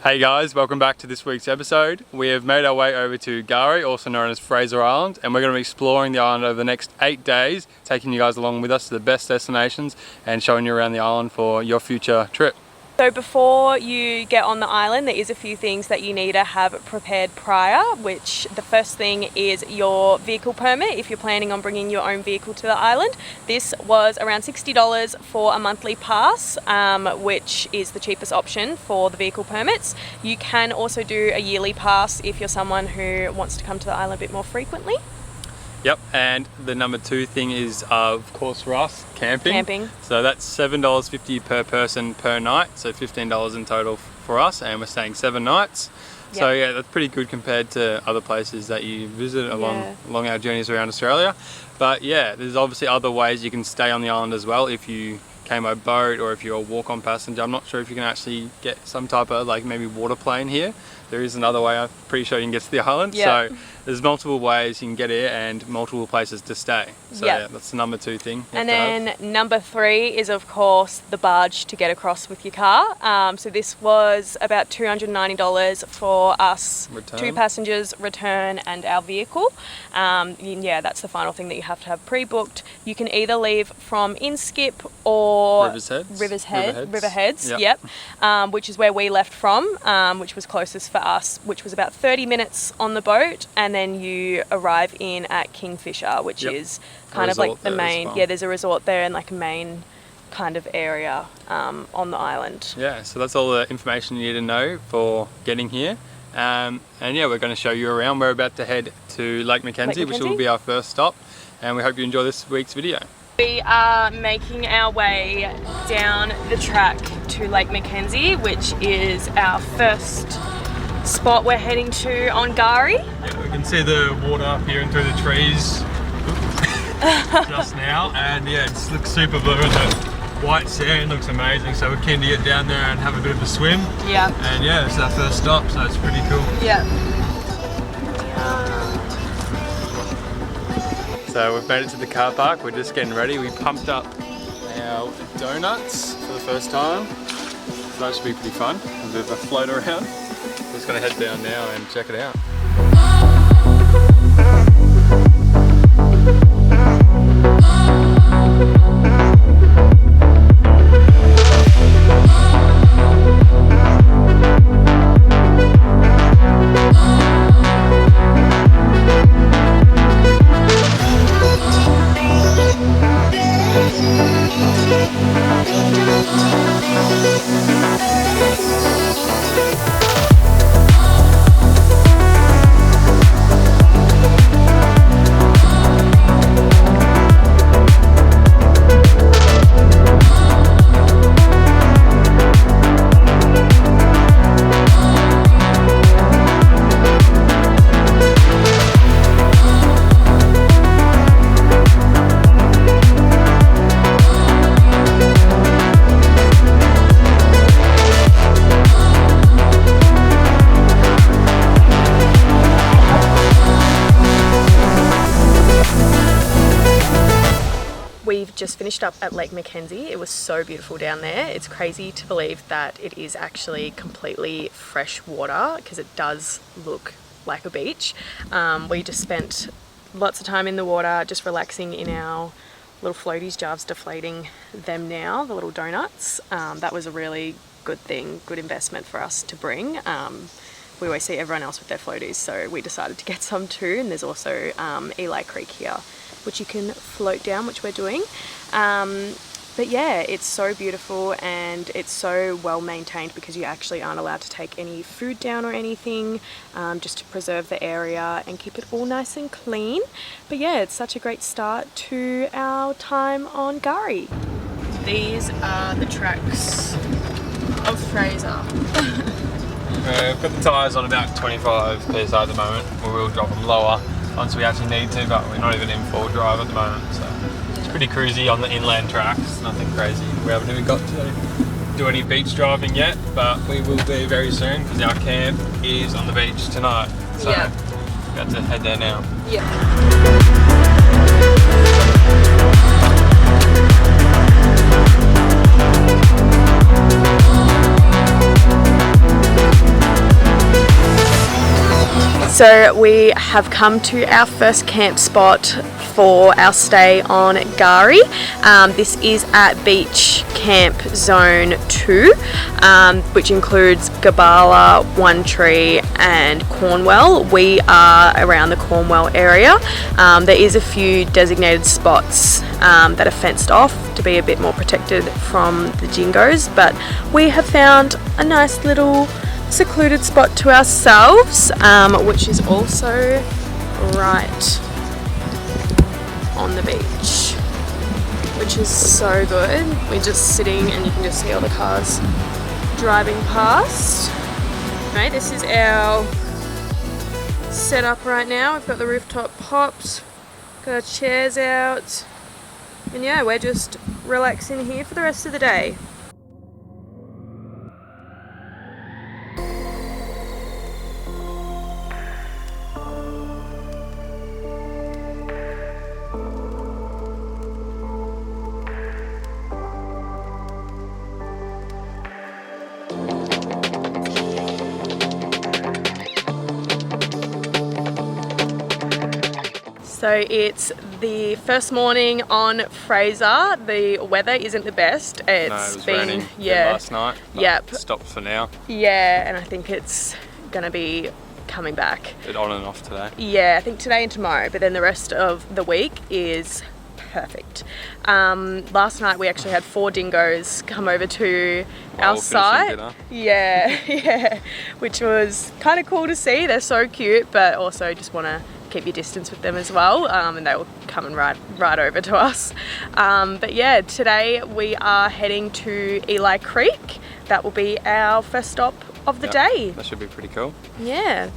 Hey guys, welcome back to this week's episode. We have made our way over to K'Gari, also known as Fraser Island, and we're going to be exploring the island over the next 8 days, taking you guys along with us to the best destinations and showing you around the island for your future trip. So before you get on the island, there is a few things that you need to have prepared prior, which the first thing is your vehicle permit if you're planning on bringing your own vehicle to the island. This was around $60 for a monthly pass, which is the cheapest option for the vehicle permits. You can also do a yearly pass if you're someone who wants to come to the island a bit more frequently. Yep, and the number 2 thing is, of course for us, camping. So that's $7.50 per person per night, so $15 in total for us, and we're staying 7 nights. Yep. So yeah, that's pretty good compared to other places that you visit along our journeys around Australia. But yeah, there's obviously other ways you can stay on the island as well if you came by boat or if you're a walk-on passenger. I'm not sure if you can actually get some type of maybe water plane here. There is another way, I'm pretty sure you can get to the island. Yep. So there's multiple ways you can get here and multiple places to stay. So yeah, that's the number 2 thing. And then number 3 is of course the barge to get across with your car. So this was about $290 for us, return. 2 passengers, return, and our vehicle. Yeah, that's the final thing that you have to have pre-booked. You can either leave from Inskip or Riverheads. Yep. Which is where we left from, which was closest for us, which was about 30 minutes on the boat, and then you arrive in at Kingfisher, which is kind of like the main, well. Yeah, there's a resort there and like a main kind of area on the island. Yeah, so that's all the information you need to know for getting here. And yeah, we're going to show you around. We're about to head to Lake Mackenzie, which will be our first stop, and we hope you enjoy this week's video. We are making our way down the track to Lake Mackenzie, which is our first spot we're heading to on K'Gari. Yeah, we can see the water peering through the trees just now, and yeah, it looks super blue and the white sand looks amazing, so we're keen to get down there and have a bit of a swim. Yeah. And yeah, it's our first stop, so it's pretty cool. Yeah. So we've made it to the car park, we're just getting ready. We pumped up our donuts for the first time, so that should be pretty fun. A bit of a float around. We're just going to head down now and check it out. We've just finished up at Lake Mackenzie. It was so beautiful down there. It's crazy to believe that it is actually completely fresh water because it does look like a beach. We just spent lots of time in the water just relaxing in our little floaties. Jarv's deflating them now, the little donuts. That was a really good thing, good investment for us to bring. We always see everyone else with their floaties, so we decided to get some too. And there's also Eli Creek here, which you can float down, which we're doing. But yeah, it's so beautiful and it's so well maintained because you actually aren't allowed to take any food down or anything, just to preserve the area and keep it all nice and clean. But yeah, it's such a great start to our time on K'Gari. These are the tracks of Fraser. We've got the tyres on about 25 PSI at the moment. We will drop them lower once we actually need to, but we're not even in full drive at the moment, so it's pretty cruisy on the inland tracks, nothing crazy. We haven't even got to do any beach driving yet, but we will be very soon because our camp is on the beach tonight, so we've got to head there now. So we have come to our first camp spot for our stay on K'Gari. This is at Beach Camp Zone 2, which includes Gabala, One Tree and Cornwell. We are around the Cornwell area. There is a few designated spots that are fenced off to be a bit more protected from the dingoes, but we have found a nice little secluded spot to ourselves, which is also right on the beach, which is so good. We're just sitting and you can just see all the cars driving past. Right, this is our setup right now. We've got the rooftop popped, got our chairs out, and yeah, we're just relaxing here for the rest of the day. So it's the first morning on Fraser. The weather isn't the best. It was raining last night. Yep. Stopped for now. Yeah, and I think it's gonna be coming back. Bit on and off today. Yeah, I think today and tomorrow, but then the rest of the week is perfect. Last night we actually had 4 dingoes come over to our site. Yeah, yeah, which was kind of cool to see. They're so cute, but also just want to keep your distance with them as well, and they will come and right over to us. But yeah, today we are heading to Eli Creek. That will be our first stop of the day. That should be pretty cool. Yeah.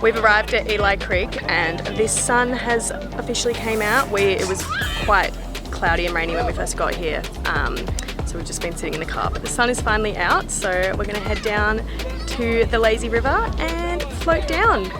We've arrived at Eli Creek and this sun has officially came out. It was quite cloudy and rainy when we first got here, so we've just been sitting in the car, but the sun is finally out, so we're going to head down to the lazy river and float down.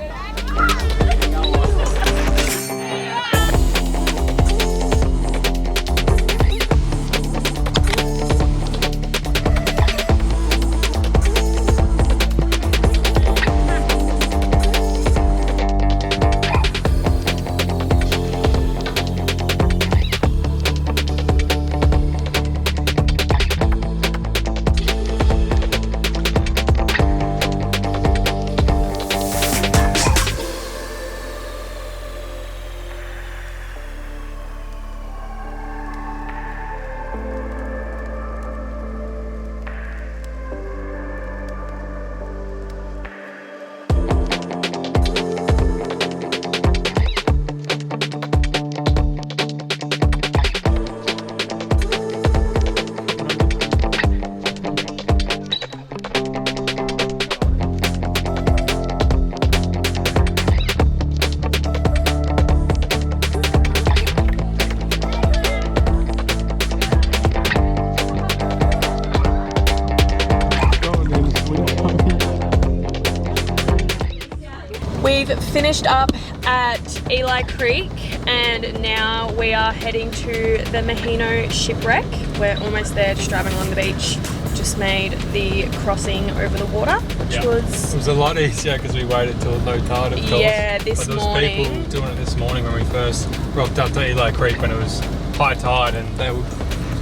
We've finished up at Eli Creek and now we are heading to the Maheno Ship Wreck. We're almost there, just driving along the beach. Just made the crossing over the water, which It was a lot easier because we waited till low tide, of course. Yeah, this morning. morning. There was people doing it this morning when we first rocked up to Eli Creek when it was high tide, and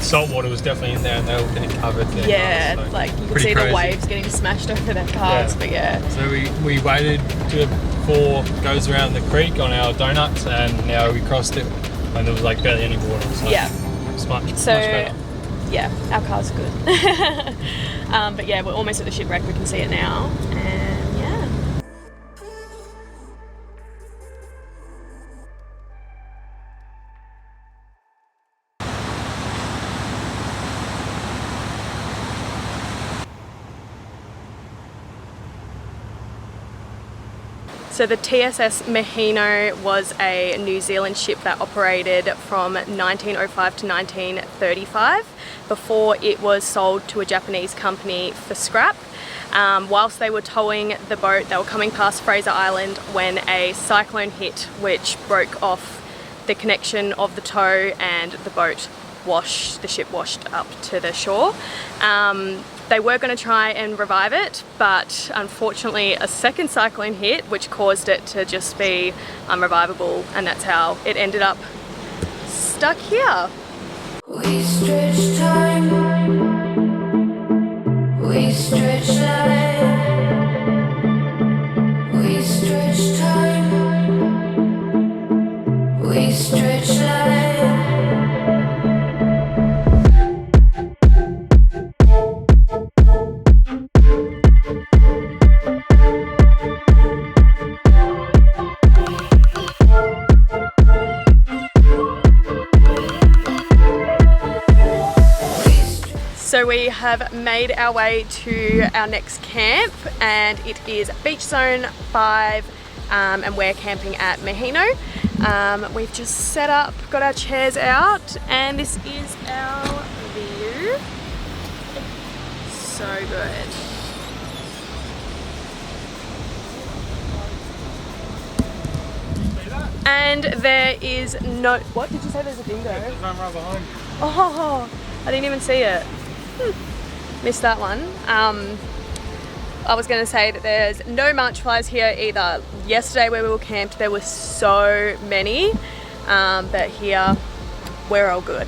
salt water was definitely in there and they were getting covered there. Yeah, so like you could see the waves getting smashed over their cars, but yeah. So we waited before it goes around the creek on our donuts, and now we crossed it and there was like barely any water. So yeah. It's much better. Yeah, our car's good. But yeah, we're almost at the shipwreck. We can see it now, and yeah. So the TSS Maheno was a New Zealand ship that operated from 1905 to 1935 before it was sold to a Japanese company for scrap. Whilst they were towing the boat, they were coming past Fraser Island when a cyclone hit, which broke off the connection of the tow, and the ship washed up to the shore. They were going to try and revive it, but unfortunately a second cyclone hit, which caused it to just be unrevivable, and that's how it ended up stuck here. We stretch time, we stretch life, we stretch time, we stretch life. So we have made our way to our next camp, and it is Beach Zone 5, and we're camping at Maheno. We've just set up, got our chairs out, and this is our view. So good. And there is no... What did you say? There's a dingo? There's one right behind you. Oh, I didn't even see it. Missed that one. I was going to say that there's no march flies here either. Yesterday where we were camped there were so many, but here we're all good.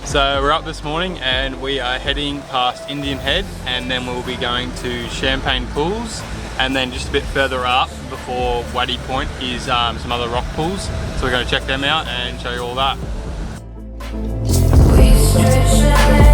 So we're up this morning and we are heading past Indian Head, and then we'll be going to Champagne Pools, and then just a bit further up before Waddy Point is some other rock pools. So we're going to check them out and show you all that. We stretch life.